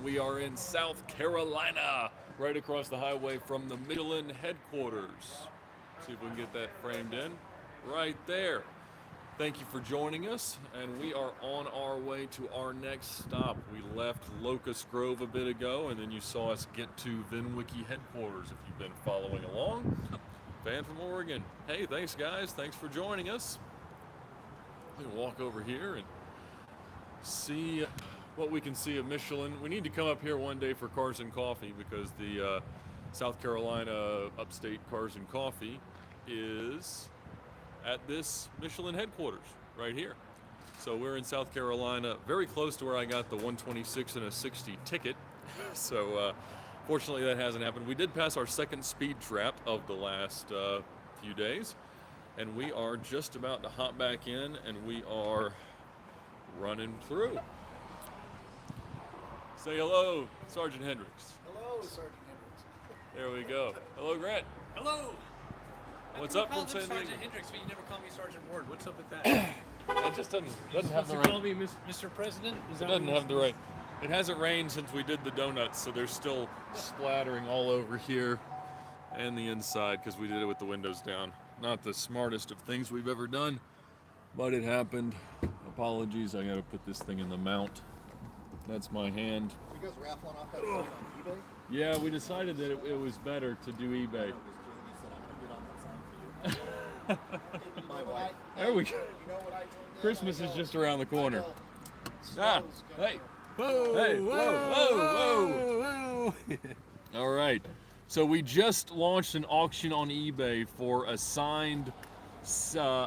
and we are in South Carolina, right across the highway from the Michelin headquarters. See if we can get that framed in. Right there. Thank you for joining us, and we are on our way to our next stop. We left Locust Grove a bit ago, and then you saw us get to VINwiki headquarters if you've been following along. Fan from Oregon. Hey, thanks guys. Thanks for joining us. We can walk over here and see what we can see of Michelin. We need to come up here one day for Cars and Coffee because the South Carolina Upstate Cars and Coffee is at this Michelin headquarters right here. So we're in South Carolina, very close to where I got the 126 and a 60 ticket. So fortunately that hasn't happened. We did pass our second speed trap of the last few days, and we are just about to hop back in, and we are running through. Say hello, Sergeant Hendricks. Hello, Sergeant Hendricks. There we go. Hello, Grant. Hello. What's up from San San Sergeant Diego? Hendricks, but you never call me Sergeant Ward. What's up with that? It just doesn't have the You call right. me Mr. President? It doesn't have the right. It hasn't rained since we did the donuts, so there's still splattering all over here and the inside because we did it with the windows down. Not the smartest of things we've ever done, but it happened. Apologies, I gotta put this thing in the mount. That's my hand. You guys raffling off that stuff on eBay? Yeah, we decided that it was better to do eBay. My wife. There we go. You know what I told them? Christmas I is go, just around the corner. I go, Ah, snow's gonna hey. Whoa, Hey, whoa. All right. So we just launched an auction on eBay for a signed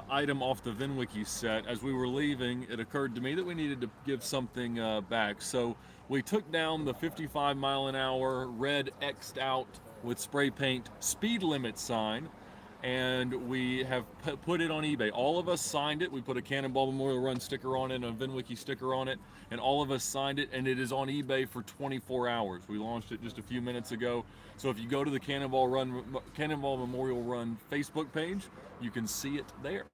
item off the VINwiki set. As we were leaving, it occurred to me that we needed to give something back. So we took down the 55 mile an hour red X'd out with spray paint speed limit sign, and we have put it on eBay. All of us signed it. We put a Cannonball Memorial Run sticker on it and a VINwiki sticker on it, and all of us signed it, and it is on eBay for 24 hours. We launched it just a few minutes ago. So if you go to the Cannonball Memorial Run Facebook page, you can see it there.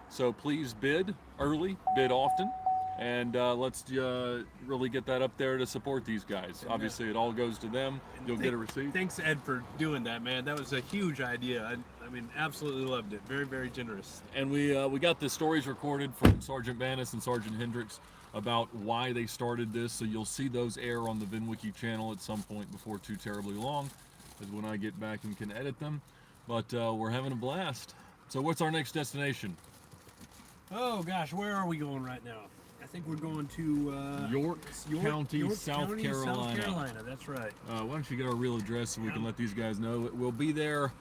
So please bid early, bid often, and let's really get that up there to support these guys. Obviously, it all goes to them. You'll get a receipt. Thanks, Ed, for doing that, man. That was a huge idea. I mean, absolutely loved it. Very, very generous. And we got the stories recorded from Sergeant Banis and Sergeant Hendricks about why they started this. So you'll see those air on the VINwiki channel at some point before too terribly long, is when I get back and can edit them. But we're having a blast. So what's our next destination? Oh, gosh, where are we going right now? I think we're going to York County, South Carolina. South Carolina, that's right. Why don't you get our real address so we can let these guys know? We'll be there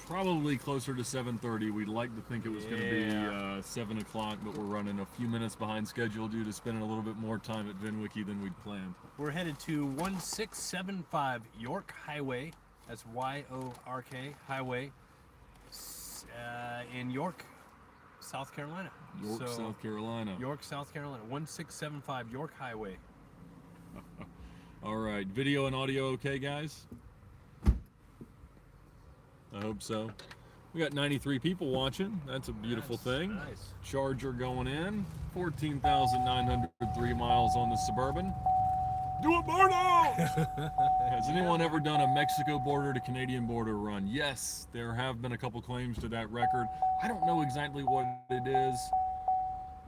probably closer to 7:30. We'd like to think it was going to be 7 o'clock, but we're running a few minutes behind schedule due to spending a little bit more time at VINwiki than we'd planned. We're headed to 1675 York Highway. That's Y-O-R-K Highway in York, South Carolina. York, South Carolina. York, South Carolina. 1675 York Highway. All right, video and audio okay, guys? I hope so. We got 93 people watching. That's a beautiful thing. Nice. Charger going in. 14,903 miles on the Suburban. Do it, Barno! Has anyone ever done a Mexico border to Canadian border run? Yes, there have been a couple claims to that record. I don't know exactly what it is.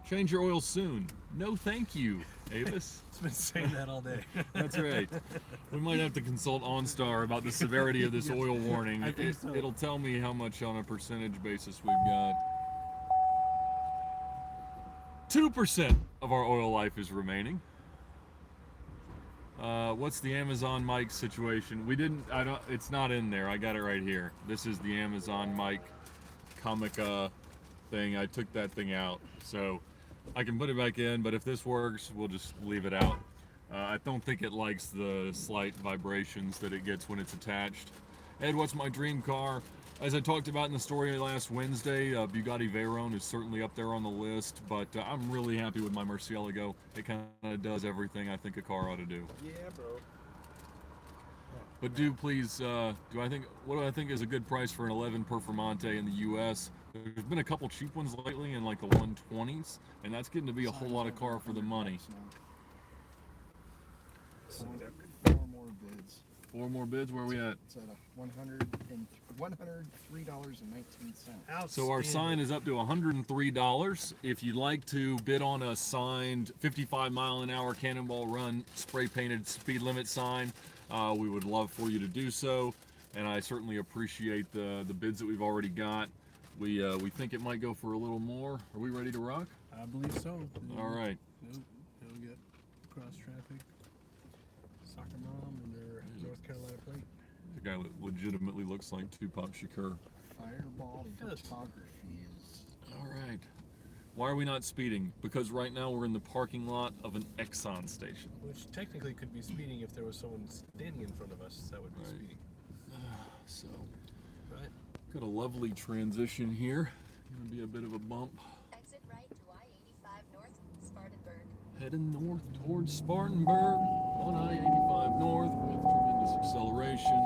Change your oil soon. No, thank you, Avis. It's been saying that all day. That's right. We might have to consult OnStar about the severity of this oil warning. I think so. It'll tell me how much on a percentage basis we've got. 2% of our oil life is remaining. What's the Amazon mic situation? It's not in there. I got it right here. This is the Amazon mic Comica thing. I took that thing out. So I can put it back in, but if this works, we'll just leave it out. I don't think it likes the slight vibrations that it gets when it's attached. Ed, what's my dream car? As I talked about in the story last Wednesday, Bugatti Veyron is certainly up there on the list, but I'm really happy with my Murcielago. It kind of does everything I think a car ought to do. Yeah, bro. But please, what do I think is a good price for an 11 Performante in the U.S.? There's been a couple cheap ones lately in like the 120s, and that's getting to be a whole lot of car for the money. bids. Four more bids. 4 more bids. Where are we at? It's at $103.19. So our sign is up to $103. If you'd like to bid on a signed 55-mile-an-hour Cannonball Run spray-painted speed limit sign, we would love for you to do so. And I certainly appreciate the bids that we've already got. We think it might go for a little more. Are we ready to rock? I believe so. All right. Nope. They'll get cross traffic. Soccer mom and their North Carolina plate. The guy legitimately looks like Tupac Shakur. Fireball Yes. photography is. All right. Why are we not speeding? Because right now we're in the parking lot of an Exxon station. Which technically could be speeding if there was someone standing in front of us. That would be Right. speeding. So, Right. got a lovely transition here. Gonna be a bit of a bump. Exit right to I-85 North, Spartanburg. Heading north towards Spartanburg on I-85 North with tremendous acceleration.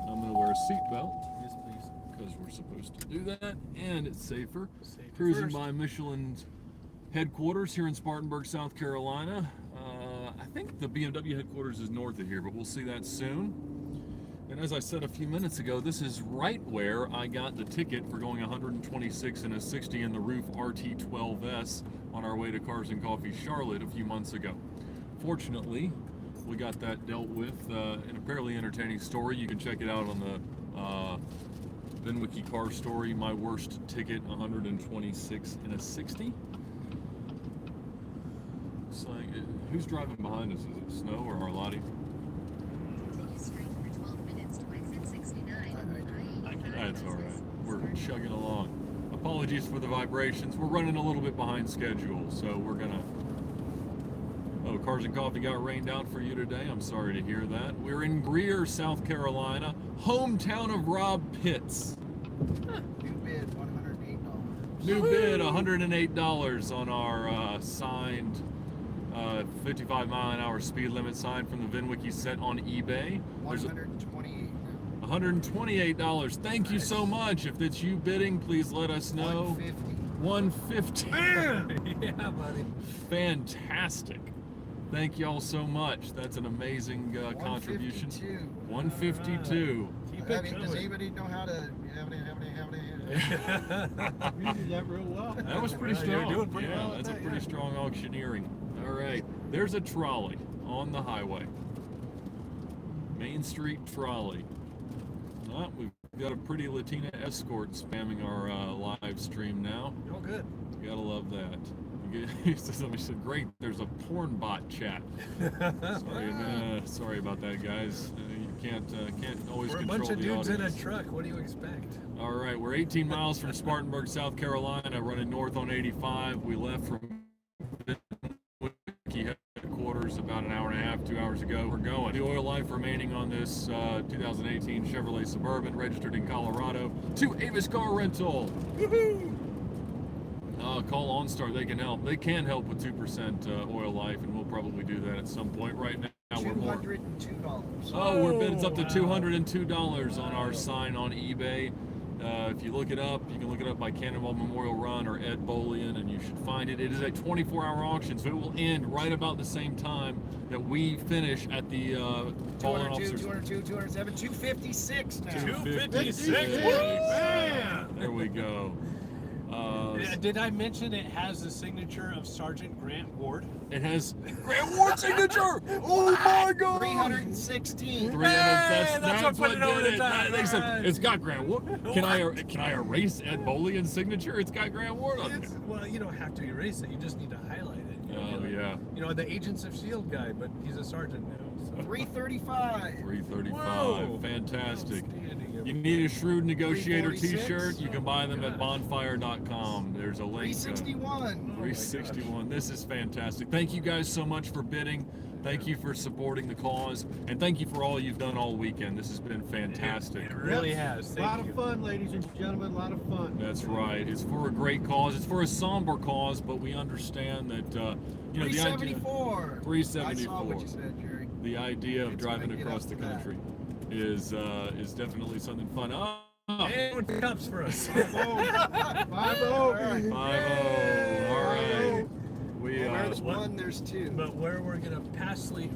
I'm gonna wear a seatbelt Yes, please. because we're supposed to do that, and it's safer. Safety Cruising first. by Michelin's headquarters here in Spartanburg, South Carolina. I think the BMW headquarters is north of here, but we'll see that soon. And as I said a few minutes ago, this is right where I got the ticket for going 126 and a 60 in the roof RT12S on our way to Cars and Coffee Charlotte a few months ago. Fortunately, we got that dealt with in a fairly entertaining story. You can check it out on the VINwiki car story. My worst ticket, 126 and a 60. Looks like who's driving behind us? Is it Snow or Arlotti? Continue straight for 12 minutes to exit 69. I-85 That's all right. buses. We're Spartanburg. chugging along. Apologies for the vibrations. We're running a little bit behind schedule, so we're gonna. Oh, Cars and Coffee got rained out for you today. I'm sorry to hear that. We're in Greer, South Carolina, hometown of Rob Pitts. New bid, $108. New bid, $108 on our signed 55-mile-an-hour speed limit sign from the VINwiki set on eBay. There's $128. $128. Thank you so much. If it's you bidding, please let us know. $150. $150. Yeah, buddy. Fantastic. Thank y'all so much. That's an amazing contribution. 152. Keep I it mean, does coming. anybody know how to? You did that real well. That was pretty Yeah, strong. You're doing pretty Yeah, well. that's a at that, pretty yeah. strong auctioneering. All right. There's a trolley on the highway. Main Street trolley. We've got a pretty Latina escort spamming our live stream now. You're all good. Gotta love that. Somebody said, great, there's a porn bot chat. Sorry about that, guys. You can't always We're a control bunch of the dudes in a audience. truck. What do you expect? All right, we're 18 miles from Spartanburg, South Carolina, running north on 85. We left from VINwiki headquarters about an hour and a half, 2 hours ago. We're going. The oil life remaining on this 2018 Chevrolet Suburban, registered in Colorado, to Avis Car Rental. Woohoo! Call OnStar. They can help. They can help with 2% oil life, and we'll probably do that at some point. Right now, we're more. $202. Oh, we're bidding up to wow. $202 on our sign on eBay. If you look it up, you can look it up by Cannonball Memorial Run or Ed Bolian, and you should find it. It is a 24-hour auction, so it will end right about the same time that we finish at the fallen 202, officers. 202, 207, 256 now. 256. Man! There we go. Did I mention it has the signature of Sergeant Grant Ward? It has Grant Ward's signature. Oh my God! 316. That's what put it over the did top. They said it's got Grant Ward. Can I erase Ed Bolian's signature? It's got Grant Ward on it. Well, you don't have to erase it. You just need to highlight it. You know, Oh yeah. You know, the Agents of S.H.I.E.L.D. guy, but he's a sergeant now. So. 335. 335. Whoa. Fantastic. Outstanding. You need a Shrewd Negotiator 346? T-shirt. You can buy them at Gosh. bonfire.com. There's a link. 361. 361. This is fantastic. Thank you guys so much for bidding. Thank you for supporting the cause, and thank you for all you've done all weekend. This has been fantastic. It really has. A Thank lot you. of fun, ladies and gentlemen. A lot of fun. That's right. It's for a great cause. It's for a somber cause, but we understand that you know the idea. 374. 374. I saw what you said, Jerry. The idea of It's driving gonna get across up the to that. country is definitely something fun. Oh, And cups for us. 5-0. 5-0. All right. We Where there's what- one, there's two. But where we're gonna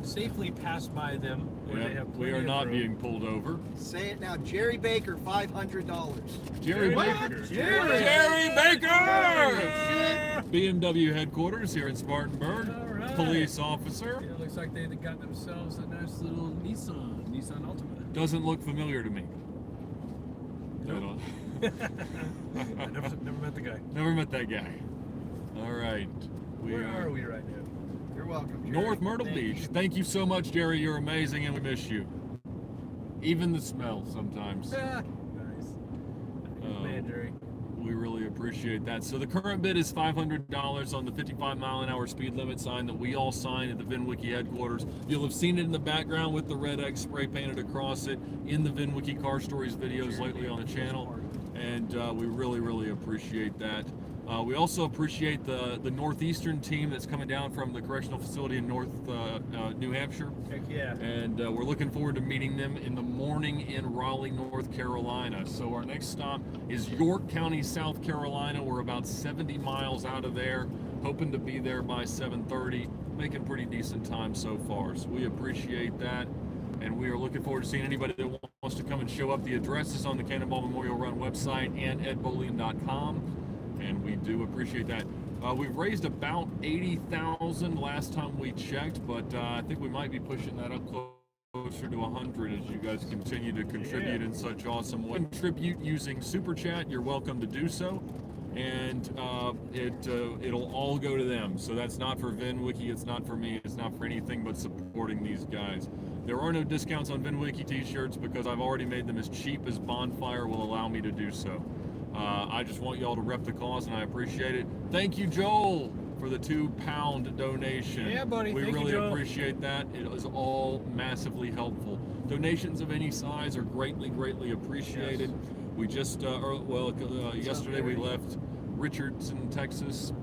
safely pass by them, where they have we plenty are of not room. being pulled over. Say it now. Jerry Baker, $500. Jerry What? Baker. Jerry Baker! BMW headquarters here in Spartanburg. All right. Police officer. It looks like they got themselves a nice little Nissan Altima. Doesn't look familiar to me. Nope. I never met the guy. Never met that guy. All right. Where are we right now? You're welcome, Jerry. North Myrtle Thank Beach. you. Thank you so much, Jerry. You're amazing, and we miss you. Even the smell sometimes. Nice. Oh. Man, Jerry. We really appreciate that. So the current bid is $500 on the 55-mile-an-hour speed limit sign that we all sign at the VINwiki headquarters. You'll have seen it in the background with the red X spray painted across it in the VINwiki Car Stories videos lately on the channel, and we really appreciate that. We also appreciate the Northeastern team that's coming down from the correctional facility in North New Hampshire. Heck yeah. And we're looking forward to meeting them in the morning in Raleigh, North Carolina. So our next stop is York County, South Carolina. We're about 70 miles out of there, hoping to be there by 7:30, making pretty decent time so far. So we appreciate that, and we are looking forward to seeing anybody that wants to come and show up. The address is on the Cannonball Memorial Run website and edbullion.com, and we do appreciate that. We've raised about $80,000 last time we checked, but I think we might be pushing that up closer to 100 as you guys continue to contribute in such awesome ways. Contribute using Super Chat, you're welcome to do so, and it'll all go to them. So that's not for VINwiki, it's not for me, it's not for anything but supporting these guys. There are no discounts on VINwiki t-shirts because I've already made them as cheap as Bonfire will allow me to do so. I just want y'all to rep the cause, and I appreciate it. Thank you, Joel, for the £2 donation. Yeah, buddy. We Thank you, really Joel. appreciate that. It is all massively helpful. Donations of any size are greatly appreciated. Yes. We just, yesterday we left Richardson, Texas,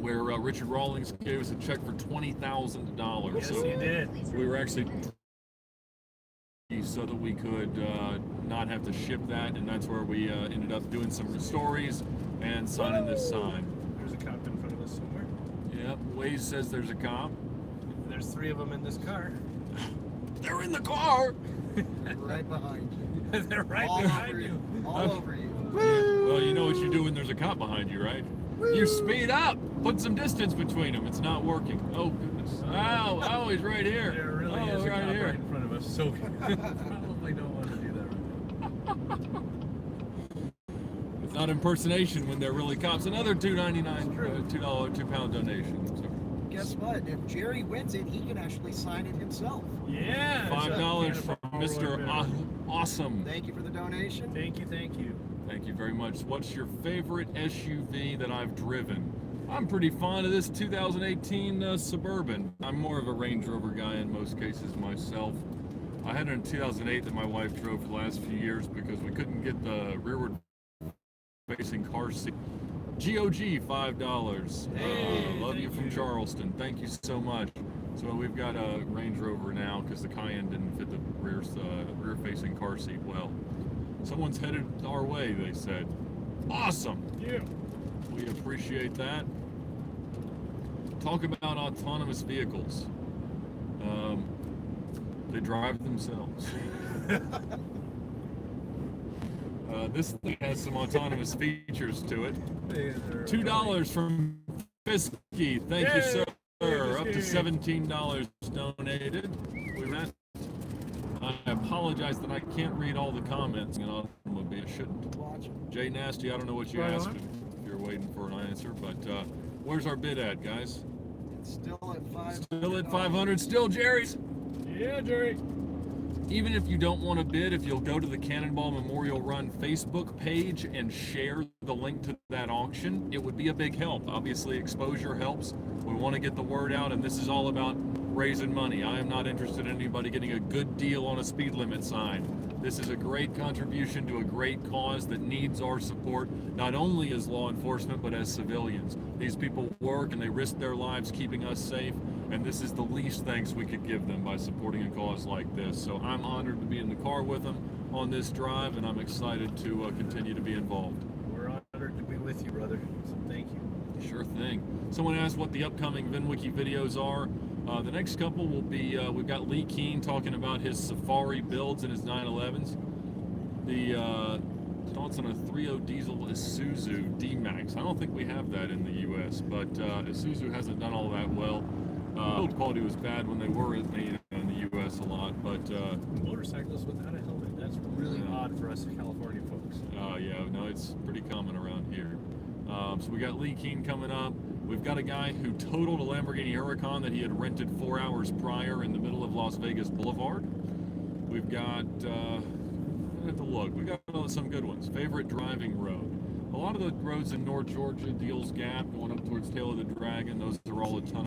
where Richard Rawlings gave us a check for $20,000. Yes, So he did. we were actually so that we could not have to ship that, and that's where we ended up doing some stories and signing this sign. There's a cop in front of us somewhere. Yep, Waze says there's a cop. There's 3 of them in this car. They're in the car! Right behind you. They're right All behind over you. you. All Okay. over you. Well, you know what you do when there's a cop behind you, right? You speed up! Put some distance between them. It's not working. Oh, goodness. Oh, he's right here. There really oh, is a right cop here. right in front of us, so we probably don't want to do that right now. It's not impersonation when they're really cops. Another $2.99, £2 donation. So Guess what? If Jerry wins it, he can actually sign it himself. Yeah. it's a $5 from Cannonball Mr. right there. Awesome. Thank you for the donation. Thank you. Thank you very much. What's your favorite SUV that I've driven? I'm pretty fond of this 2018 Suburban. I'm more of a Range Rover guy in most cases myself. I had it in 2008 that my wife drove for the last few years because we couldn't get the rearward facing car seat. GOG, $5. Hey, Love thank you from you. Charleston. Thank you so much. So we've got a Range Rover now because the Cayenne didn't fit the rear facing car seat well. Someone's headed our way, they said. Awesome. Yeah. We appreciate that. Talk about autonomous vehicles. They drive themselves. This thing has some autonomous features to it. $2 from Fisky. Thank you, sir. Up to $17 donated. I apologize that I can't read all the comments in automobile. I shouldn't. Watch it. Jay Nasty, I don't know what you Right asked on. if you're waiting for an answer, but where's our bid at, guys? It's still at 500. Still at 500. Still Jerry's. Yeah, Jerry. Even if you don't want to bid, if you'll go to the Cannonball Memorial Run Facebook page and share the link to that auction, it would be a big help. Obviously, exposure helps. We want to get the word out, and this is all about raising money. I am not interested in anybody getting a good deal on a speed limit sign. This is a great contribution to a great cause that needs our support, not only as law enforcement, but as civilians. These people work and they risk their lives keeping us safe, and this is the least thanks we could give them by supporting a cause like this. So I'm honored to be in the car with them on this drive, and I'm excited to continue to be involved. We're honored to be with you, brother. So thank you. Sure thing. Someone asked what the upcoming VINwiki videos are. The next couple will be, we've got Lee Keene talking about his Safari builds and his 911s. The thoughts on a 3.0 diesel Isuzu D-Max. I don't think we have that in the U.S., but Isuzu hasn't done all that well. Build quality was bad when they were made in the U.S. a lot, but Motorcyclists without a helmet. That's really odd for us California folks. yeah, no, it's pretty common around here. So we got Lee Keene coming up. We've got a guy who totaled a Lamborghini Huracan that he had rented 4 hours prior in the middle of Las Vegas Boulevard. We've got, I have to look, we got some good ones. Favorite driving road. A lot of the roads in North Georgia, Deals Gap, going up towards Tail of the Dragon, those are all a ton.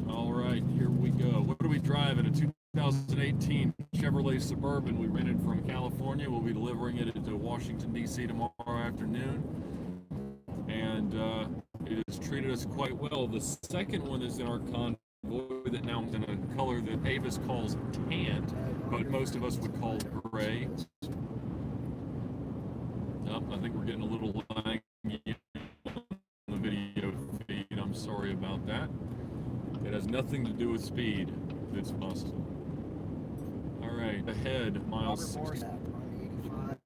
All right, here we go. What are we driving? A 2018 Chevrolet Suburban. We rented from California. We'll be delivering it to Washington, D.C. tomorrow afternoon. And it has treated us quite well. The second one is in our convoy that now is in a color that Avis calls tan, but most of us would call gray. I think we're getting a little laggy on the video feed. I'm sorry about that. It has nothing to do with speed. It's possible. All right, ahead, miles. Robert Morris on 85.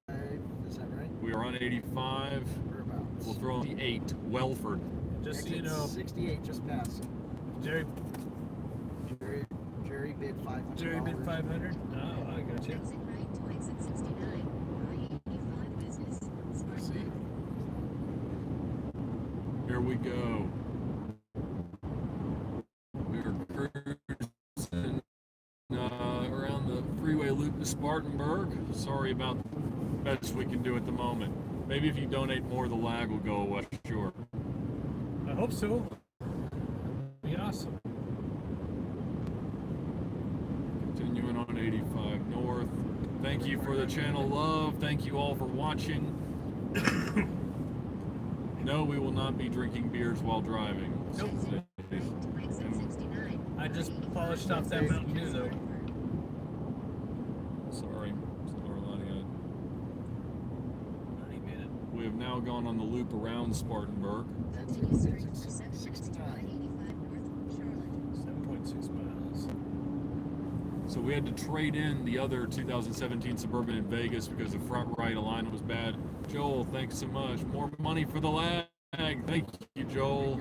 Is that right? We are on 85. Whereabouts? We'll throw in 8. Welford. Just so you know, 68, just passed. Jerry Bid 500. bid 500. Oh, I got you. Exit right to exit 69. I-85 business. Let's see. Here we go. We're cruising around the freeway loop to Spartanburg. Sorry about the best we can do at the moment. Maybe if you donate more, the lag will go away. Sure. I hope so. Be awesome. Continuing on 85 North. Thank you for the channel love. Thank you all for watching. No, we will not be drinking beers while driving. Nope. To exit 69. I just polished off that Mountain Dew though. Sorry, Lonnie. He made it. We have now gone on the loop around Spartanburg. Continue straight for 7 minutes to I-85 north from Charlotte. 7.6 miles. So we had to trade in the other 2017 Suburban in Vegas because the front right alignment was bad. Joel, thanks so much. More money for the lag. Thank you, Joel.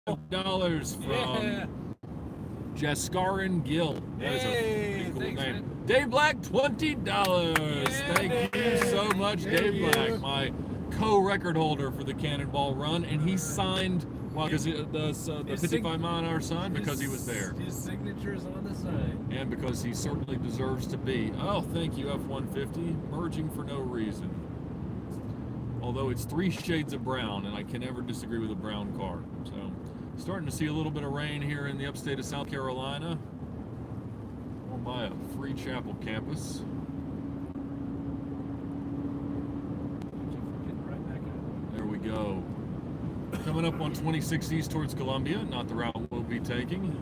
$12 from Jaskarin Gill. That is a pretty cool thanks, name. man. Dave Black, $20. Thank you so much, Dave Black, my co-record holder for the Cannonball run, and he signed. Well, because the 55 mile an hour sign, because he was there. His signature is on the side. And because he certainly deserves to be. Oh, thank you, F-150. Merging for no reason. Although it's 3 shades of brown, and I can never disagree with a brown car. So, starting to see a little bit of rain here in the upstate of South Carolina. Or by a Free Chapel campus. There we go. Coming up on 26 East towards Columbia, not the route we'll be taking.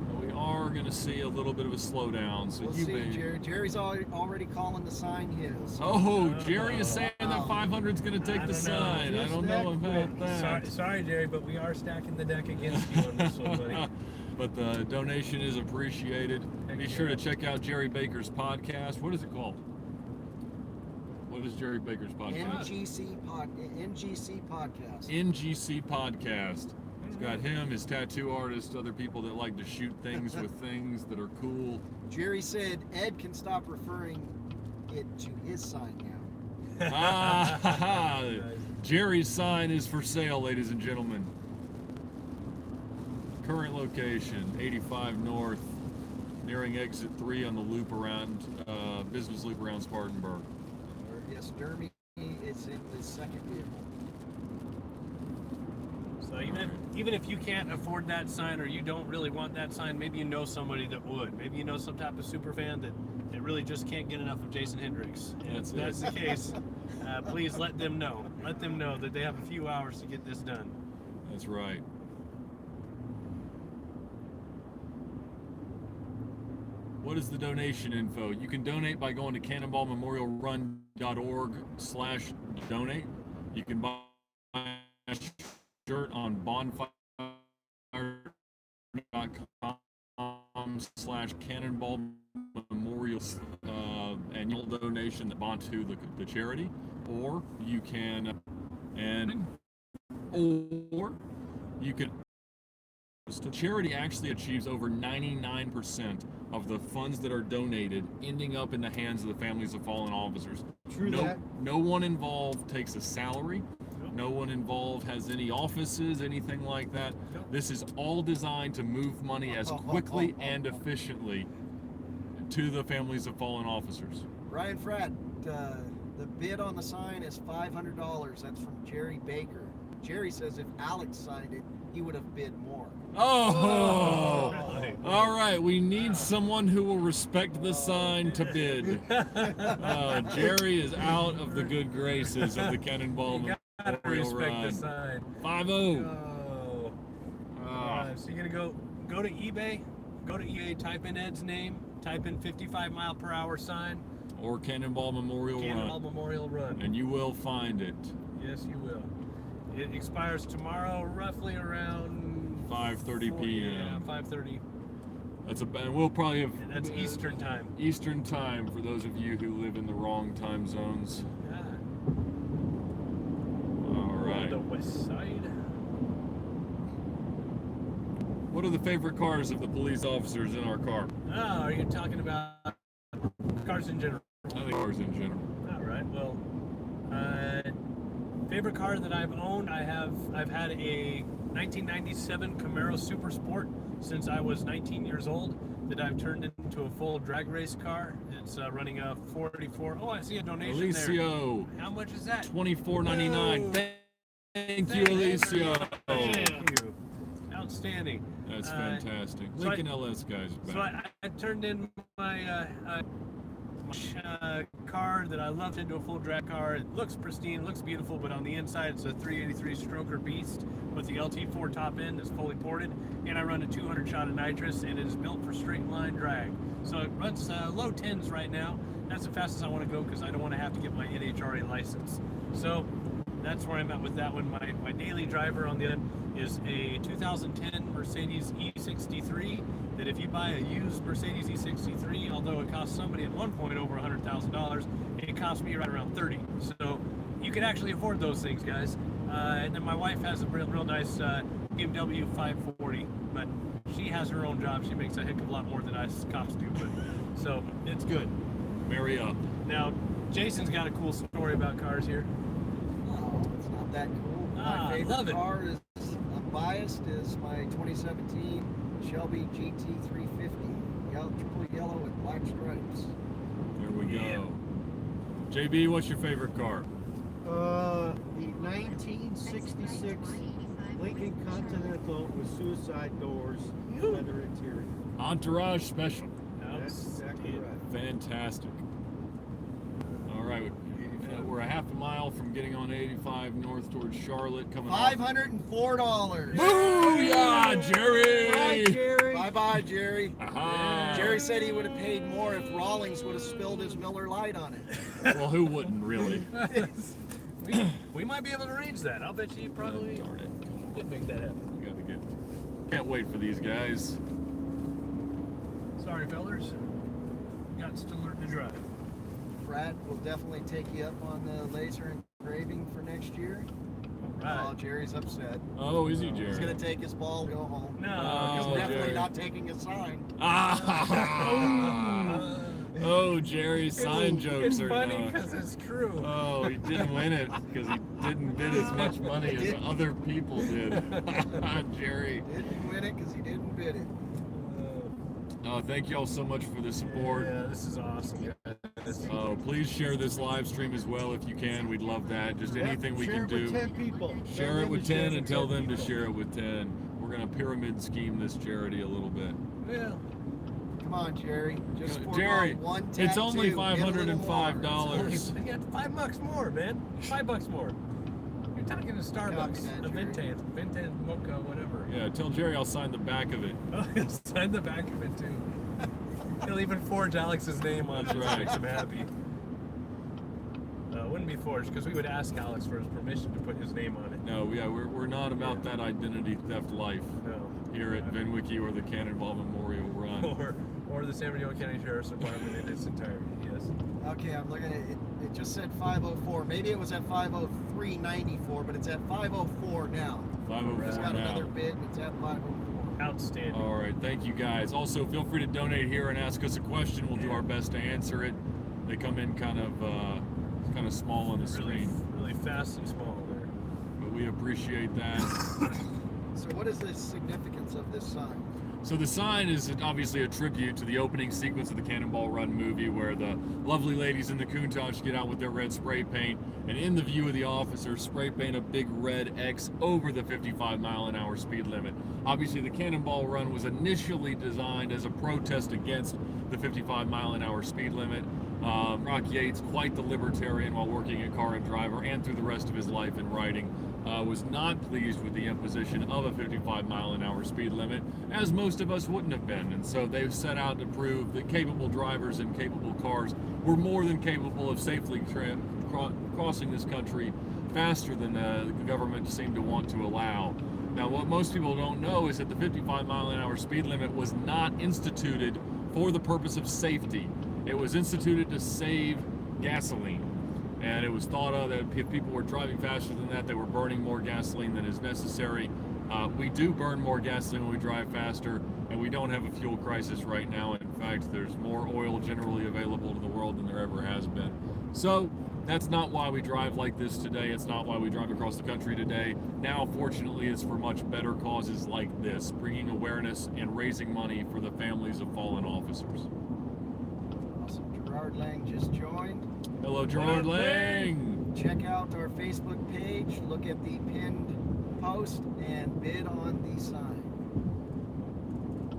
But we are going to see a little bit of a slowdown. So We'll you see, may... Jerry. Jerry's already calling the sign his. Oh, Jerry is saying that 500 is going to take the sign. I don't know about that. Sorry, Jerry, but we are stacking the deck against you on this one, buddy. But the donation is appreciated. Be sure to check out Jerry Baker's podcast. What is it called? What is Jerry Baker's podcast? NGC Podcast. NGC Podcast. It's got him, his tattoo artist, other people that like to shoot things with things that are cool. Jerry said Ed can stop referring it to his sign now. Jerry's sign is for sale, ladies and gentlemen. Current location, 85 North, nearing exit 3 on the loop around, business loop around Spartanburg. Yes, Dermy is in the second vehicle. So even if you can't afford that sign or you don't really want that sign, maybe you know somebody that would. Maybe you know some type of super fan that really just can't get enough of Jason Hendricks. And if that's the case, please let them know. Let them know that they have a few hours to get this done. That's right. What is the donation info? You can donate by going to cannonballmemorialrun.org/donate. You can buy a shirt on bonfire.com/cannonball memorial annual donation that bond to the charity, or you can the charity actually achieves over 99% of the funds that are donated ending up in the hands of the families of fallen officers. True that. No one involved takes a salary. No one involved has any offices, anything like that. This is all designed to move money as quickly and efficiently to the families of fallen officers. Ryan Fratt, the bid on the sign is $500. That's from Jerry Baker. Jerry says if Alex signed it, he would have bid more. Oh! Really? All right, we need someone who will respect the sign to bid. Jerry is out of the good graces of the Cannonball You gotta Memorial respect Run. the sign. 5-0. Oh. So you're gonna go to eBay, type in Ed's name, type in 55-mile-per-hour sign, Or Cannonball Memorial Cannonball Run. Memorial Run. And you will find it. Yes, you will. It expires tomorrow, roughly around 5:30 p.m. Yeah, 5:30. And we'll probably have That's Eastern time. Eastern time for those of you who live in the wrong time zones. Yeah. All right. The west side. What are the favorite cars of the police officers in our car? Oh, are you talking about cars in general? I think cars in general. All right. Well, favorite car that I've owned, I've had a 1997 Camaro Super Sport since I was 19 years old that I've turned into a full drag race car. It's running a 44. Oh, I see a donation Alicio, there. How much is that? $24.99. Whoa. Thank you, Alicio. Thank you. Outstanding. That's fantastic. so Lincoln LS guys are So back. I turned in my car that I loved into a full drag car. It looks pristine, looks beautiful, but on the inside it's a 383 Stroker Beast with the LT4 top end that's fully ported, and I run a 200 shot of nitrous, and it is built for straight line drag. So it runs low 10s right now. That's the fastest I want to go because I don't want to have to get my NHRA license. So that's where I'm at with that one. My daily driver on the other is a 2010 Mercedes E63 that if you buy a used Mercedes E63, although it cost somebody at one point over $100,000, it cost me right around 30. So you can actually afford those things, guys. And then my wife has a real nice BMW 540, but she has her own job. She makes a heck of a lot more than us cops do, but so it's good. Marry up. Now, Jason's got a cool story about cars here. No, it's not that cool. Ah, My I love favorite it. car is, I'm biased, is my 2017 Shelby GT350. Triple yellow with black stripes. There we Yeah. go. JB, what's your favorite car? The 1966 Lincoln Continental with suicide doors, leather interior. Entourage Special. That's exactly right. Fantastic. All right, we're a half a mile from getting on 85 north towards Charlotte, coming off. $504. Booyah, Jerry! Hi, Jerry. Bye-bye, Jerry. Aha. Jerry said he would have paid more if Rawlings would have spilled his Miller Lite on it. Well, who wouldn't really? we might be able to arrange that. I'll bet you probably Darn it. could make that happen. Can't wait for these guys. Sorry, fellers. Got to learn to drive. Brad will definitely take you up on the laser engraving for next year. Oh, Right. Jerry's upset. Oh, is he, Jerry? He's going to take his ball and go home. No. He's Oh, definitely Jerry. not taking a sign. Ah! Oh, Jerry's sign jokes it's are funny now. because it's true. Oh, he didn't win it because he didn't bid as much money as other people did. Jerry. Didn't win it because he didn't bid it. Oh, thank you all so much for the support. Yeah, this is awesome, guys. Please share this live stream as well if you can. We'd love that. Just anything we Share can it with do. 10 people. Share it with 10 and tell them to people. share it with 10. We're going to pyramid scheme this charity a little bit. Yeah. Come on, Jerry. Just for Jerry, one tattoo. it's only Get a little $505. You got $5 more, man. $5 more. You're talking to Starbucks, man, a Jerry. Vintan mocha, whatever. Yeah, tell Jerry I'll sign the back of it. Oh, he'll sign the back of it too. He'll even forge Alex's name on it. That's right. Makes him happy. It wouldn't be forged because we would ask Alex for his permission to put his name on it. No, yeah, we're not about that identity theft life No. here at VINwiki or the Cannonball Memorial Run. Or the San Bernardino County Sheriff's Department in its entirety, yes. Okay, I'm looking at it. It just said 504. Maybe it was at 503.94, but it's at 504 now. 504 It's got now. another bid, and it's at 504. Outstanding. All right, thank you guys. Also, feel free to donate here and ask us a question. We'll do our best to answer it. They come in kind of small on the screen, Really fast and small there. but we appreciate that. So what is the significance of this sign? So the sign is obviously a tribute to the opening sequence of the Cannonball Run movie, where the lovely ladies in the Countach get out with their red spray paint, and in the view of the officers, spray paint a big red X over the 55-mile-an-hour speed limit. Obviously, the Cannonball Run was initially designed as a protest against the 55-mile-an-hour speed limit. Rock Yates, quite the libertarian while working at Car and Driver and through the rest of his life in writing, was not pleased with the imposition of a 55-mile-an-hour speed limit, as most of us wouldn't have been. And so they set out to prove that capable drivers and capable cars were more than capable of safely crossing this country faster than the government seemed to want to allow. Now, what most people don't know is that the 55-mile-an-hour speed limit was not instituted for the purpose of safety. It was instituted to save gasoline. And it was thought of that if people were driving faster than that, they were burning more gasoline than is necessary. We do burn more gasoline when we drive faster, and we don't have a fuel crisis right now. In fact, there's more oil generally available to the world than there ever has been. So that's not why we drive like this today. It's not why we drive across the country today. Now, fortunately, it's for much better causes like this, bringing awareness and raising money for the families of fallen officers. Awesome. Gerard Lang just joined. Hello, Gerard Lang. Check out our Facebook page, look at the pinned post, and bid on the sign.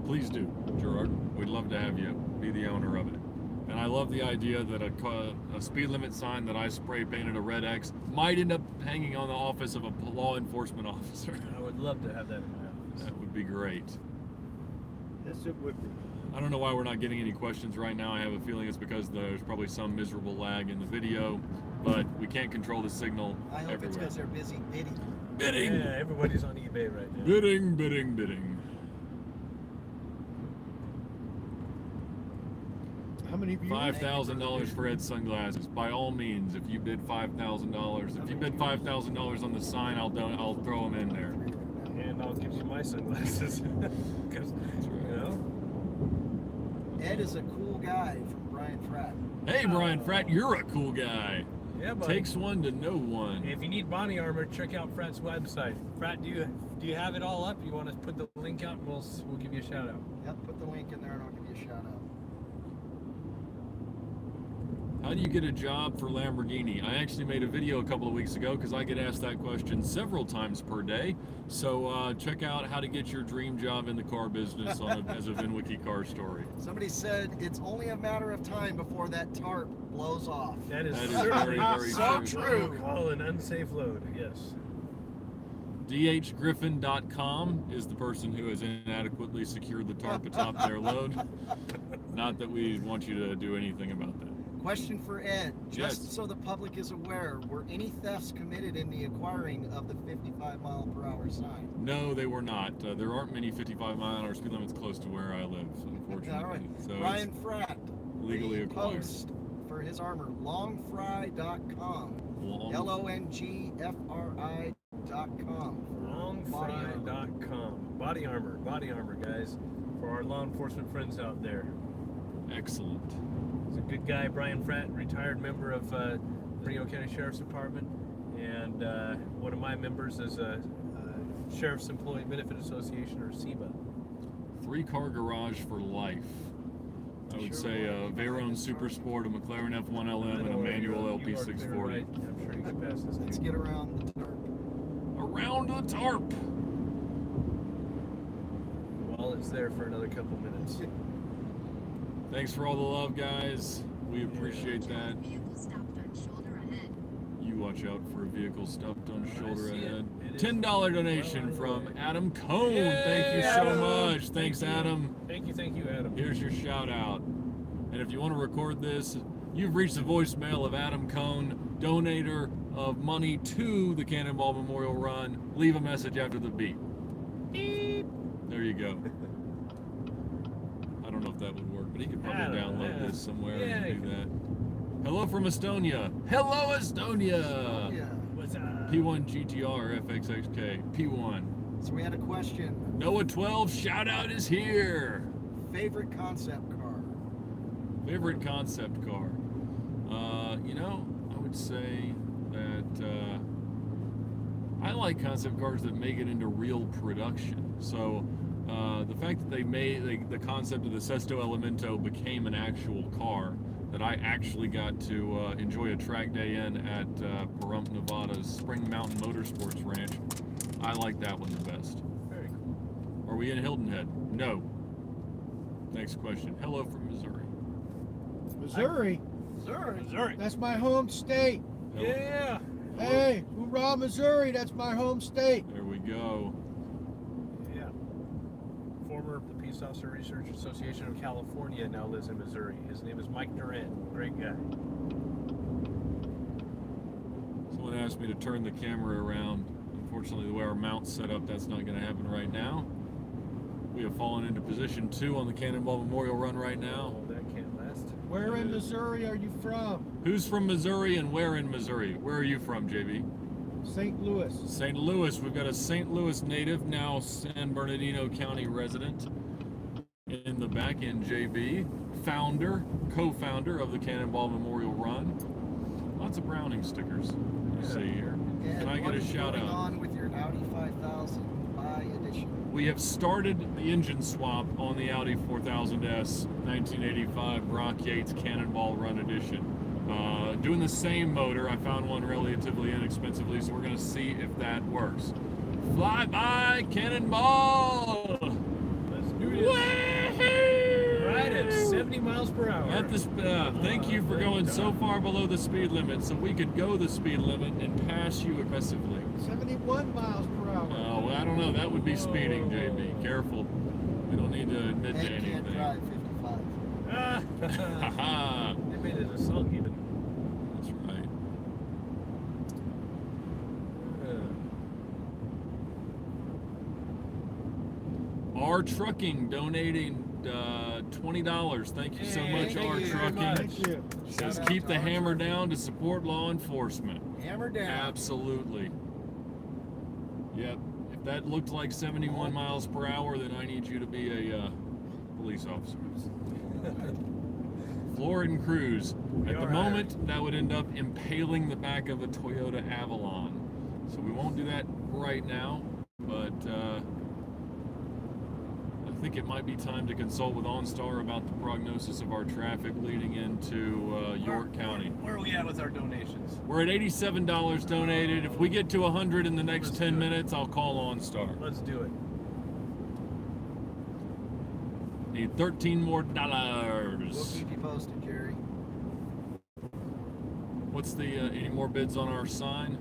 Please do, Gerard. We'd love to have you be the owner of it. And I love the idea that a speed limit sign that I spray painted a red X might end up hanging on the office of a law enforcement officer. I would love to have that in my office. That would be great. Yes, it would be. I don't know why we're not getting any questions right now. I have a feeling it's because there's probably some miserable lag in the video, but we can't control the signal I hope it's everywhere. because they're busy bidding. Bidding! Yeah, everybody's on eBay right now. Bidding, bidding, bidding. How many of you? $5,000 for Ed's sunglasses. By all means, if you bid $5,000, if you bid $5,000 on the sign, I'll throw them in there. And I'll give you my sunglasses. Because, you know. Ed is a cool guy from Brian Pratt. Hey, Brian Fratt, you're a cool guy. Yeah, buddy. Takes one to know one. If you need body armor, check out Frat's website. Frat, do you have it all up? You want to put the link out, and we'll give you a shout out. Yep, put the link in there and I'll give you a shout out. How do you get a job for Lamborghini? I actually made a video a couple of weeks ago because I get asked that question several times per day. So check out how to get your dream job in the car business as a VINwiki car story. Somebody said it's only a matter of time before that tarp blows off. That is very, very so true. true. Call an unsafe load, yes. dhgriffin.com is the person who has inadequately secured the tarp atop their load. Not that we want you to do anything about that. Question for Ed, just Yes. so the public is aware, were any thefts committed in the acquiring of the 55-mile-per-hour sign? No, they were not. There aren't many 55-mile-an-hour speed limits close to where I live, unfortunately. All right. So Brian Fratt, legally the acquired. post for his armor, longfry.com. longfri.com. Longfry.com. Body armor, guys, for our law enforcement friends out there. Excellent. He's a good guy, Brian Fratt, retired member of Bernardino County Sheriff's Department, and one of my members is a Sheriff's Employee Benefit Association, or SEBA. 3-car garage for life. I would say a Veyron Super Sport, a McLaren F1LM, and a manual LP640. Right. I'm sure you can pass this. Let's get around the tarp. Around the tarp. While it's there for another couple minutes. Thanks for all the love, guys. We appreciate that. Vehicle stopped on shoulder ahead. You watch out for for a vehicle stuffed on I shoulder see it. ahead. It is $10 donation well from underway. Adam Cohn. Thank you Yay, so Adam. much. Thanks, Thank you. Adam. Thank you, Adam. Here's your shout out. And if you want to record this, you've reached the voicemail of Adam Cohn, donator of money to the Cannonball Memorial Run. Leave a message after the beep. Beep. There you go. I don't know if that would work, but he could probably Adam, download yeah. this somewhere Yeah, and he do that. Hello from Estonia. Hello, Estonia. Yeah. What's up? P1 GTR FXXK. P1. So we had a question. Noah 12 shout out is here. Favorite concept car? Favorite concept car? I would say that I like concept cars that make it into real production. So the fact that they made the concept of the Sesto Elemento became an actual car that I actually got to enjoy a track day in at Pahrump, Nevada's Spring Mountain Motorsports Ranch. I like that one the best. Very cool. Are we in Hilton Head? No. Next question. Hello from Missouri. Missouri. Missouri. That's my home state. Hello. Yeah. Hey, hoorah, Missouri. That's my home state. There we go. Yeah. Former of the Peace Officer Research Association of California, now lives in Missouri. His name is Mike Durant. Great guy. Someone asked me to turn the camera around. Unfortunately, the way our mount's set up, that's not going to happen right now. We have fallen into position 2 on the Cannonball Memorial Run right now. Oh, that can't last. Where in Missouri are you from? Who's from Missouri and where in Missouri? Where are you from, JB? St. Louis. St. Louis. We've got a St. Louis native, now San Bernardino County resident. In the back end, JB, co-founder of the Cannonball Memorial Run. Lots of Browning stickers you see here. And Can I get what a is shout going out? on with your Audi 5000 Buy edition? We have started the engine swap on the Audi 4000S 1985 Brock Yates Cannonball Run Edition. Doing the same motor. I found one relatively inexpensively, so we're going to see if that works. Fly by Cannonball! Let's do this. Woohoo! Right at 70 miles per hour. At this, thank you for going so far below the speed limit so we could go the speed limit and pass you aggressively. 71 miles per hour. Oh, well, I don't know. That would be speeding, JB. Careful. We don't need to admit to Ed can't anything. drive 55. Ah. Haha. They made it a song even. That's right. R Trucking donating $20. Thank you so Yay, much, thank R you very Trucking. much. Thank you. Says Shout out keep to the R hammer Trucking. down to support law enforcement. Hammer down. Absolutely. Yep. If that looked like 71 miles per hour, then I need you to be a police officer. Florida Cruise. We At the are moment, that would end up impaling the back of a Toyota Avalon. So we won't do that right now, but I think it might be time to consult with OnStar about the prognosis of our traffic leading into York County. Where are we at with our donations? We're at $87 donated. If we get to 100 in the next Let's 10 do it. minutes, I'll call OnStar. Let's do it. Need 13 more We'll dollars. keep you posted, Jerry. What's the any more bids on our sign?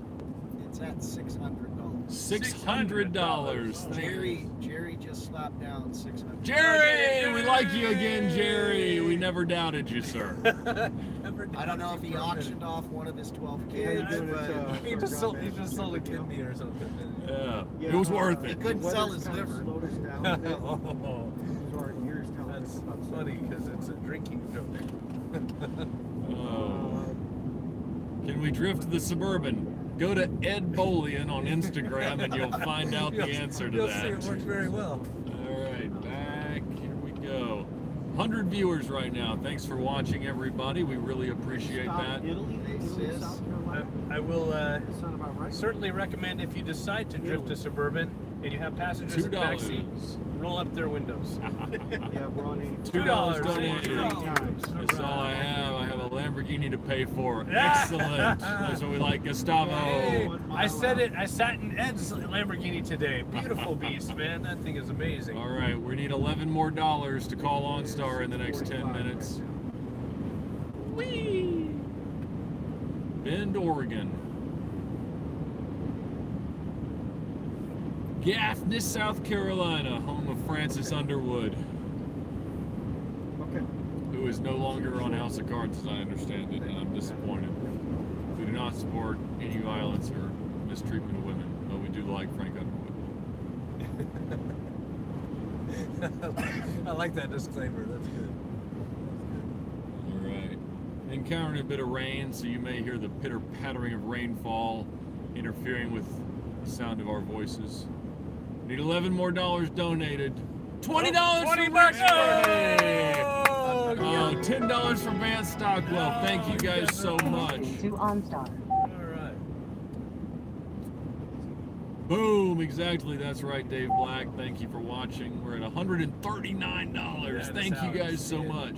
It's at $600. $600. Thank you. Jerry just slapped down 600. Jerry, we like you again, Jerry. We never doubted you, sir. I don't know if he auctioned off one of his 12 Yeah, kids, he's doing it, but He just sold a kidney or something. Yeah, it was worth He it. couldn't the sell weather's his kinda liver. slowed us down a bit. Oh, So our ears telling that's us about funny because it's a drinking joke. Oh. Can we drift the Suburban? Go to Ed Bolian on Instagram and you'll find out the answer to You'll that. see it works very well. All right, back. Here we go. 100 viewers right now. Thanks for watching, everybody. We really appreciate that. Italy, Hey, Italy, sis. South Carolina. I will That sound about right. certainly recommend if you decide to drift a Suburban and you have passengers in the back seat, $2. roll up their windows. Yeah, we're on $2 $2 donated. $2. That's all I have. I have a Lamborghini to pay for. Excellent. That's what we like, Gustavo. Hey, I said it. I sat in Ed's Lamborghini today. Beautiful beast, man. That thing is amazing. All right, we need 11 more dollars to call OnStar in the next 10 minutes. Whee! Bend, Oregon. Gaffney, South Carolina, home of Francis Underwood, Okay. who is no longer on House of Cards, as I understand it, and I'm disappointed. We do not support any violence or mistreatment of women, but we do like Frank Underwood. I like that disclaimer. That's good. All right. Encountering a bit of rain, so you may hear the pitter-pattering of rainfall interfering with the sound of our voices. Need $11 more donated. $20 from Rick Sturdy! $10 from Vance Stockwell. Thank you guys so much. To OnStar. All right. Boom, exactly. That's right, Dave Black. Thank you for watching. We're at $139. Yeah, Thank that's you how guys it's so been. much.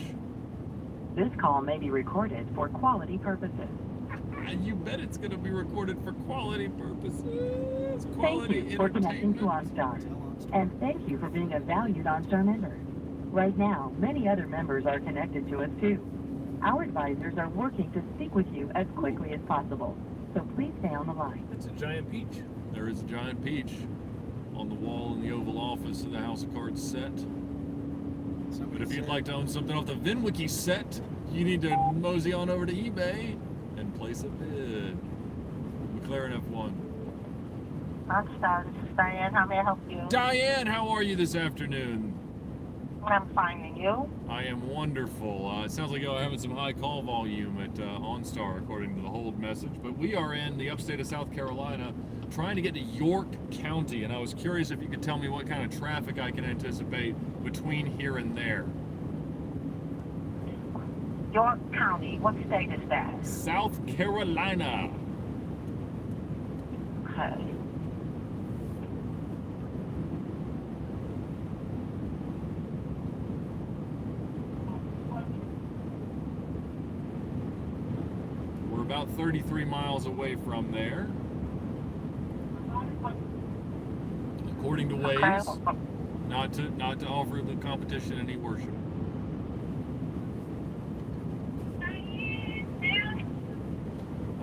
This call may be recorded for quality purposes. And you bet it's going to be recorded for quality purposes. Thank Quality you for connecting to entertainment. OnStar. Tell OnStar. And thank you for being a valued OnStar member. Right now, many other members are connected to us too. Our advisors are working to speak with you as quickly as possible. So please stay on the line. It's a giant peach. There is a giant peach on the wall in the Oval Office of the House of Cards set. But Somebody if you'd said- like to own something off the VINwiki set, you need to mosey on over to eBay and place a bid. McLaren F1. OnStar, this is Diane. How may I help you? Diane, how are you this afternoon? I'm finding you. I am wonderful. It sounds like you're having some high call volume at OnStar, according to the hold message. But we are in the upstate of South Carolina, trying to get to York County, and I was curious if you could tell me what kind of traffic I can anticipate between here and there. York County. What state is that? South Carolina. Okay. We're about 33 miles away from there, according to Waze. Okay. Not to offer the competition any worship.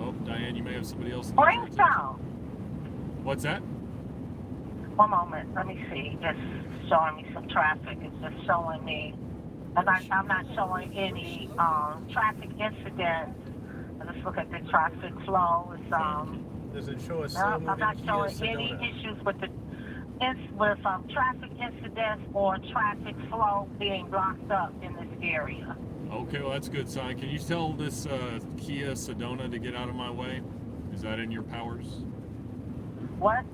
Oh, Diane, you may have somebody else in the Bring down. What's that? One moment. Let me see. Just showing me some traffic. It's just showing me. And I'm not showing any traffic incidents. Let's look at the traffic flow. It's Does it show a no, slow I'm moving not Kia showing any Sedona? issues with traffic incidents or traffic flow being blocked up in this area. Okay, well that's a good sign. Can you tell this Kia Sedona to get out of my way? Is that in your powers? What?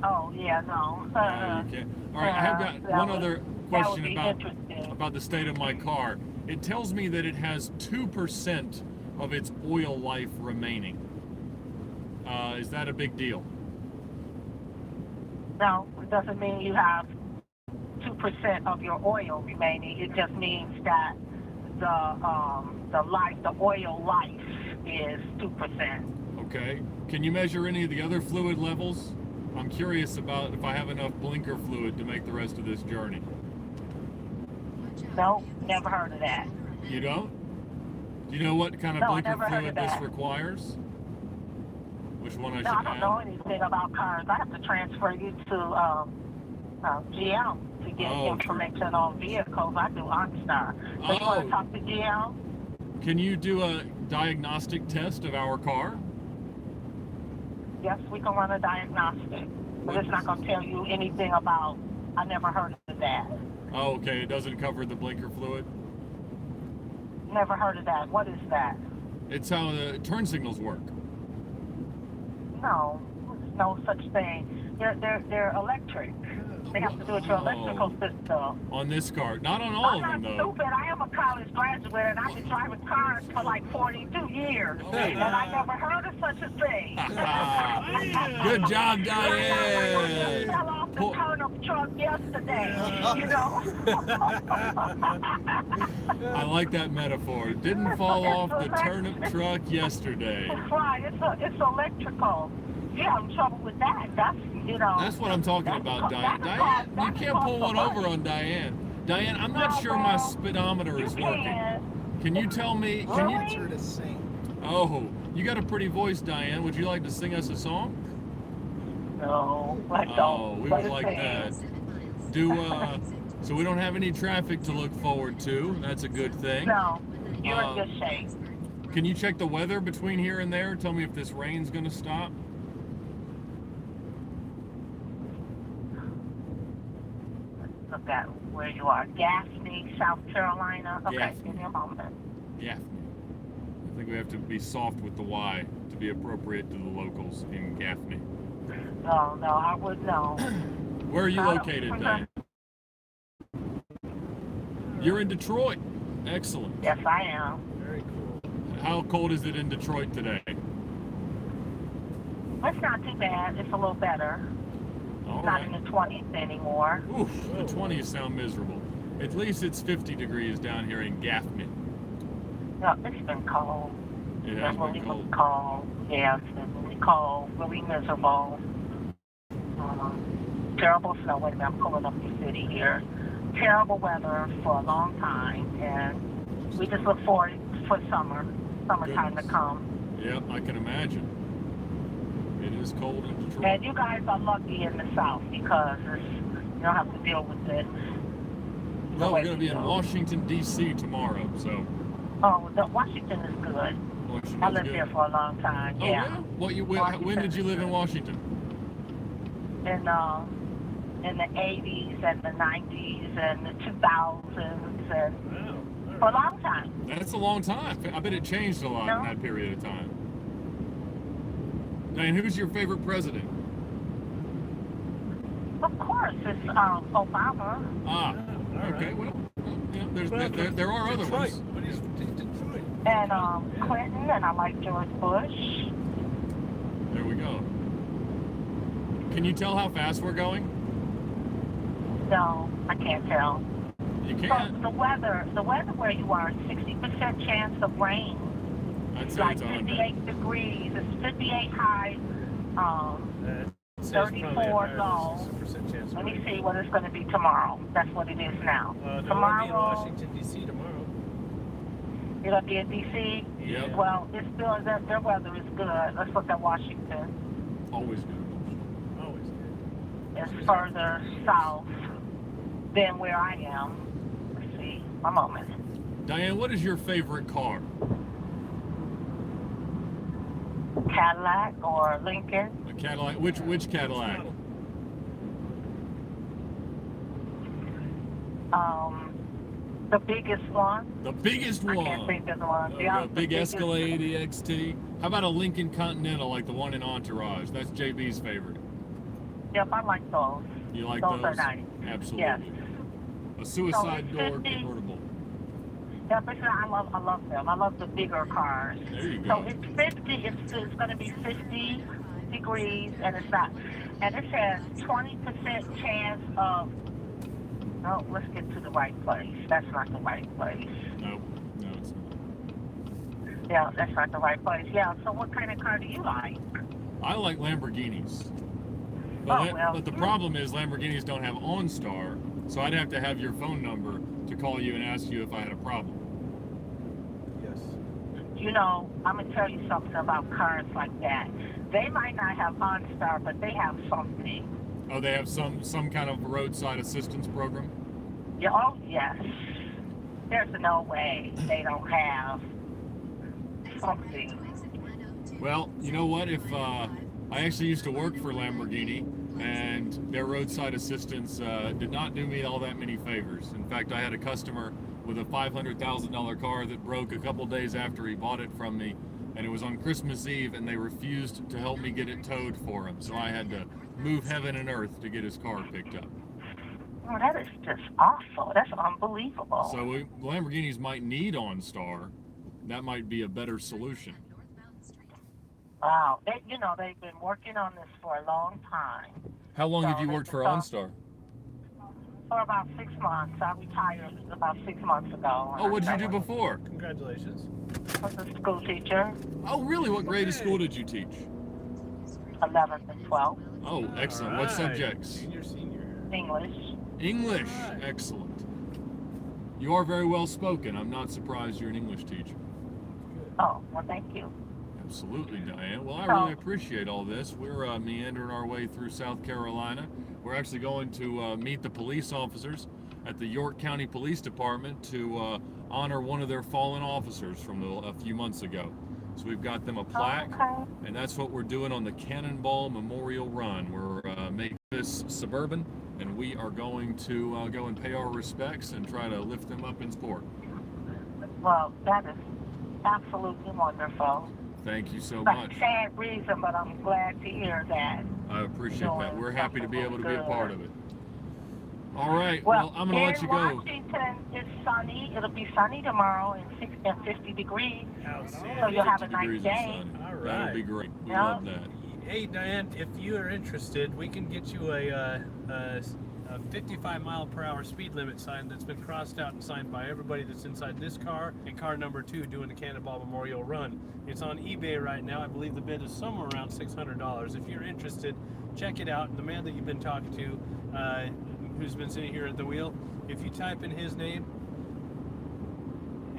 Oh, yeah, no. No, you can't. All right, I have got that one would- other that would question be about interesting. the state of my car. It tells me that it has 2% of its oil life remaining. Is that a big deal? No, it doesn't mean you have 2% of your oil remaining. It just means that the oil life is 2%. Okay. Can you measure any of the other fluid levels? I'm curious about if I have enough blinker fluid to make the rest of this journey. No, never heard of that. You don't? Do you know what kind of No, I blinker never heard fluid of this that. requires? Which one I No, I should don't know have? anything about cars. I have to transfer you to GM to get Oh, information on vehicles. I do OnStar. So you want Oh. to talk to GM? Can you do a diagnostic test of our car? Yes, we can run a diagnostic. But it's not going to tell you anything about, I never heard of that. Oh, okay. It doesn't cover the blinker fluid. Never heard of that. What is that? It's how the turn signals work. No, no such thing. They're electric. They have to do with your electrical system. On this car. Not on all I'm of them, not though. stupid. I am a college graduate, and I've been driving cars for like 42 years, Hey. and I never heard of such a thing. Good job, I Diane. fell off the Pull- turnip truck yesterday, you know. I like that metaphor. Didn't fall off the turnip truck yesterday. That's right. It's electrical. You have trouble with that. That's what I'm talking about, Diane. Diane, you can't pull one over on Diane. Diane, I'm not sure my speedometer is working. Can you tell me? I'll Can you? get her to sing. Oh, you got a pretty voice, Diane. Would you like to sing us a song? no, I don't. Oh, we But would like that. So we don't have any traffic to look forward to. That's a good thing. No, you're Uh, in good shape. Can you check the weather between here and there? Tell me if this rain's going to stop. Look at where you are. Gaffney, South Carolina. Okay, Gaffney. give me a moment. Gaffney. I think we have to be soft with the Y to be appropriate to the locals in Gaffney. No, I would know. Where are you located, Diane? You're in Detroit. Excellent. Yes, I am. Very cool. How cold is it in Detroit today? It's not too bad. It's a little better. All It's not right. in the 20s anymore. Oof, the 20s sound miserable. At least it's 50 degrees down here in Gaffney. No, it's been cold. It has really been cold. cold. Yeah, it's been really cold, really miserable. Terrible snow. Wait a minute, I'm pulling up the city here. Terrible weather for a long time, and we just look forward for summertime to come. Yep, I can imagine. It is cold in Detroit. And you guys are lucky in the South because you don't have to deal with it. Well, we're going to be in Washington, D.C. tomorrow, so. Oh, Washington is good. Washington's I lived good. there for a long time. Oh, Yeah. yeah? When did you live in Washington? In the 80s and the 90s and the 2000s and Wow. for a long time. That's a long time. I bet it changed a lot in that period of time. Diane, who's your favorite president? Of course, it's Obama. Ah, all okay. right. Well, yeah, Well, there are other Detroit. ones. But he's Detroit. And Clinton, and I like George Bush. There we go. Can you tell how fast we're going? No, I can't tell. You So can't. the weather where you are, 60% chance of rain. I'd It's say like it's 100. 58 degrees. It's 58 high. It says 34 probably a higher low. 60% chance of Let me rain. see what it's going to be tomorrow. That's what it is now. No, I'll be in Tomorrow, Washington, D.C. tomorrow. it'll be in D.C. Yep. Well, it's still their weather is good. Let's look at Washington. Always good. Always good. It's further south than where I am. Let's see. One moment. Diane, what is your favorite car? Cadillac or Lincoln? A Cadillac. Which Cadillac? The biggest one. The biggest I one. can't think of the one. The big Escalade EXT. How about a Lincoln Continental like the one in Entourage? That's JB's favorite. Yep, I like those. You like Those those? are nice. Absolutely. Yes. A suicide So, door 50 convertible. Yep, I love them. I love the bigger cars. There you So go. it's 50. It's going to be 50 degrees, and it's not. And it says 20% chance of. No, let's get to the right place. That's not the right place. No, it's not. Yeah, that's not the right place. Yeah. So what kind of car do you like? I like Lamborghinis. But the problem is Lamborghinis don't have OnStar, so I'd have to have your phone number to call you and ask you if I had a problem. Yes. You know, I'm gonna tell you something about cars like that. They might not have OnStar, but they have something. Oh, they have some kind of roadside assistance program? Yeah, oh yes. There's no way they don't have something. Well, you know what? If I actually used to work for Lamborghini, and their roadside assistance did not do me all that many favors. In fact, I had a customer with a $500,000 car that broke a couple days after he bought it from me, and it was on Christmas Eve, and they refused to help me get it towed for him. So I had to move heaven and earth to get his car picked up. Oh, that is just awful. That's unbelievable. So Lamborghinis might need OnStar. That might be a better solution. Wow. They've been working on this for a long time. How long have you worked for OnStar? For about 6 months. I retired about 6 months ago. Oh, what did you do before? Congratulations. I was a school teacher, Oh, really? What grade of school did you teach? 11th and 12th, Oh, excellent. All What right. subjects? Senior. English. English. Right. Excellent. You are very well spoken. I'm not surprised you're an English teacher. Oh, well, thank you. Absolutely, Diane. Well, I So- really appreciate all this. We're meandering our way through South Carolina. We're actually going to meet the police officers at the York County Police Department to honor one of their fallen officers from a few months ago. So we've got them a plaque, Okay. and that's what we're doing on the Cannonball Memorial Run. We're making this suburban, and we are going to go and pay our respects and try to lift them up in sport. Well, that is absolutely wonderful. Thank you so Like much. a sad reason, but I'm glad to hear that. I appreciate that. Doing We're happy to be able to be a something part good. of it. All right. Well, I'm going to let you in go. Washington, it's sunny. It'll be sunny tomorrow and 50 degrees. So you'll have a 50 nice degrees day. and sunny. All right. That'll be great. We Yeah. love that. Hey Diane, if you are interested, we can get you a 55-mile-per-hour speed limit sign that's been crossed out and signed by everybody that's inside this car and car number 2 doing the Cannonball Memorial Run. It's on eBay right now. I believe the bid is somewhere around $600. If you're interested, check it out. The man that you've been talking to, who's been sitting here at the wheel, if you type in his name,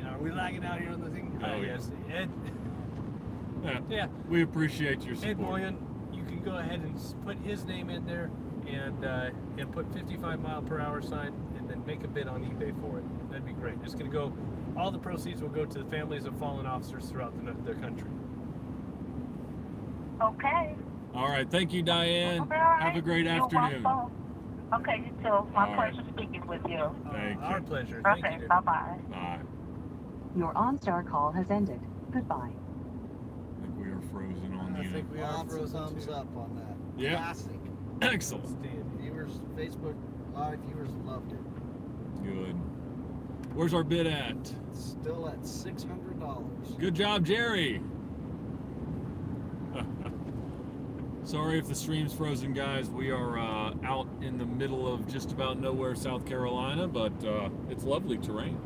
are we lagging out here on the thing? Oh, yeah. Yes, Ed. Yeah. Yeah. We appreciate your Ed support. Moyen, you can go ahead and put his name in there and put 55-mile-per-hour sign and then make a bid on eBay for it. That'd be great. It's going to go, all the proceeds will go to the families of fallen officers throughout the country. Okay. All right. Thank you, Diane. All right. Have a great You're afternoon. welcome. Okay, you too. My All right. pleasure speaking with you. Thank Our you. pleasure. Thank Okay, you. bye-bye. Bye. Your OnStar call has ended. Goodbye. I think we are frozen on I you. think we are Lots of frozen thumbs too. up on that. Yeah. Classic. Excellent. Outstanding. Viewers, Facebook Live viewers loved it. Good. Where's our bid at? Still at $600. Good job, Jerry. Sorry if the stream's frozen, guys. We are out in the middle of just about nowhere, South Carolina, but it's lovely terrain.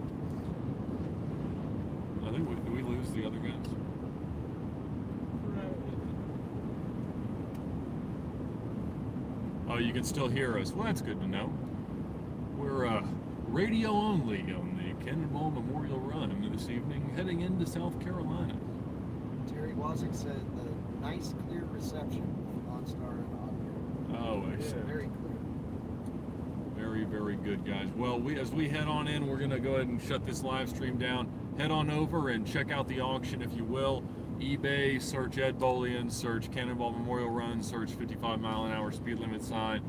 I think did we lose the other guys? Oh, you can still hear us. Well, that's good to know. We're radio only on the Cannonball Memorial Run this evening, heading into South Carolina. Terry Wazik said the nice clear reception of OnStar and audio. Oh, excellent. Very clear. Very, very good, guys. Well, as we head on in, we're going to go ahead and shut this live stream down. Head on over and check out the auction, if you will. eBay, search Ed Bolian, search Cannonball Memorial Run, search 55-mile-an-hour speed limit sign.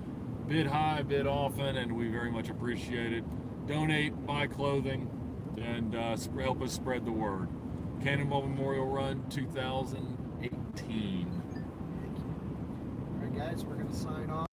Bid high, bid often, and we very much appreciate it. Donate, buy clothing, and help us spread the word. Cannonball Memorial Run 2018. All right, guys, we're going to sign off.